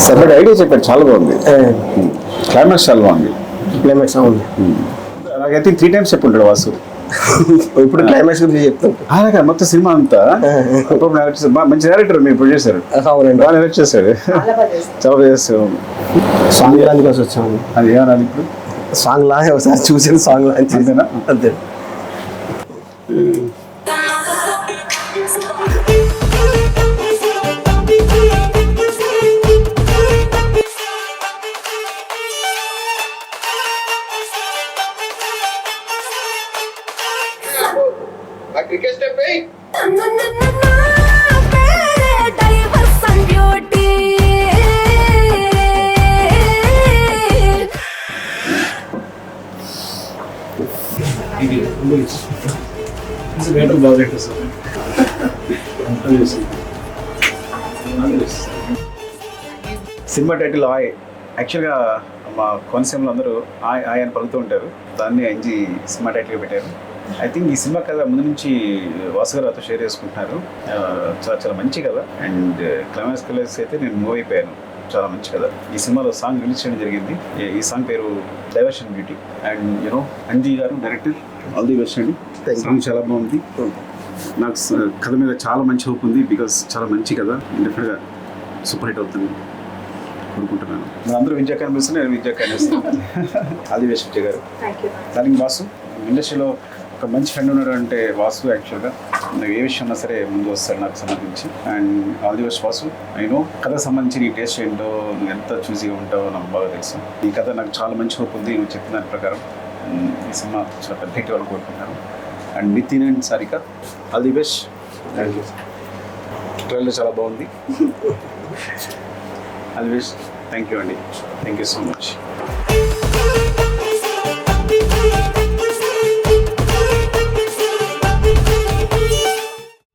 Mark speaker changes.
Speaker 1: Separate idea చెప్పాడు, చాలా బాగుంది. క్లైమాక్స్ చాలా బాగుంది.
Speaker 2: క్లైమాక్స్ ఉంది.
Speaker 1: నాకైతే 3 times చెప్పుంటాడు వాసు.
Speaker 2: ఇప్పుడు క్లైమాక్స్ గురించి చెప్తాను.
Speaker 1: అలాగే మొత్తం సినిమా అంతా మంచి డైరెక్టర్, మీరు ప్రొడ్యూసర్ బాగా డైరెక్ట్ చేశాడు, చాలా చేస్తాడు.
Speaker 2: సాంగ్ లాంటి కోసం వచ్చాము.
Speaker 1: అది ఏమన్నా ఇప్పుడు
Speaker 2: సాంగ్ లాగా ఒకసారి చూసిన సాంగ్ లాంటి
Speaker 1: అంతేనా?
Speaker 2: అంతే.
Speaker 3: క్రికెట్ స్టెప్
Speaker 1: సినిమా టైటిల్ ఆయ్. యాక్చువల్గా మా కోనసీమలో అందరూ ఆయ్ ఆయ్ అని పలుకుతూ ఉంటారు, దాన్ని ఎంజీ సినిమా టైటిల్గా పెట్టారు. ఐ థింక్ ఈ సినిమా కథ ముందు నుంచి వాసు గారితో షేర్ చేసుకుంటున్నారు. చాలా చాలా మంచి కథ. అండ్ క్లైమాక్స్ అయితే నేను మూవ్ అయిపోయాను, చాలా మంచి కథ. ఈ సినిమాలో సాంగ్ రిలీజ్ చేయడం జరిగింది. ఈ సాంగ్ పేరు diversion beauty. And you know Anji గారు డైరెక్టర్, ఆల్ ది బెస్ట్ అండి. సాంగ్ చాలా బాగుంది. నాకు కథ మీద చాలా మంచి హోప్ ఉంది, బికాస్ చాలా మంచి కథ. డెఫినెట్గా సూపర్ హిట్ అవుతుంది అనుకుంటున్నాను. అందరూ విద్యా కనిపిస్తుంది, నేను విద్యా కనిపిస్తాను. ఆల్ ది బెస్ట్ విజయ్ గారు. దానికి వాసు ఇండస్ట్రీలో ఒక మంచి ఫ్రెండ్ ఉన్నాడు అంటే వాసు. యాక్చువల్గా నువ్వు ఏ విషయం ఉన్నా సరే ముందు వస్తాడు నాకు సంబంధించి. And all the best Vasu. నేను కథకు సంబంధించి నీ టేస్ట్ ఏంటో, నువ్వు ఎంత చూసిగా ఉంటావో నాకు బాగా తెలుసు. ఈ కథ నాకు చాలా మంచి హోప్ ఉంది. నువ్వు చెప్పిన దాని ప్రకారం ఈ సినిమా చాలా పెద్ద హిట్ అవ్వాలని కోరుకుంటున్నాను. And Nitin and Sarika, all the best. Trailer చాలా బాగుంది. All the best. Thank you అండి, థ్యాంక్ యూ సో మచ్.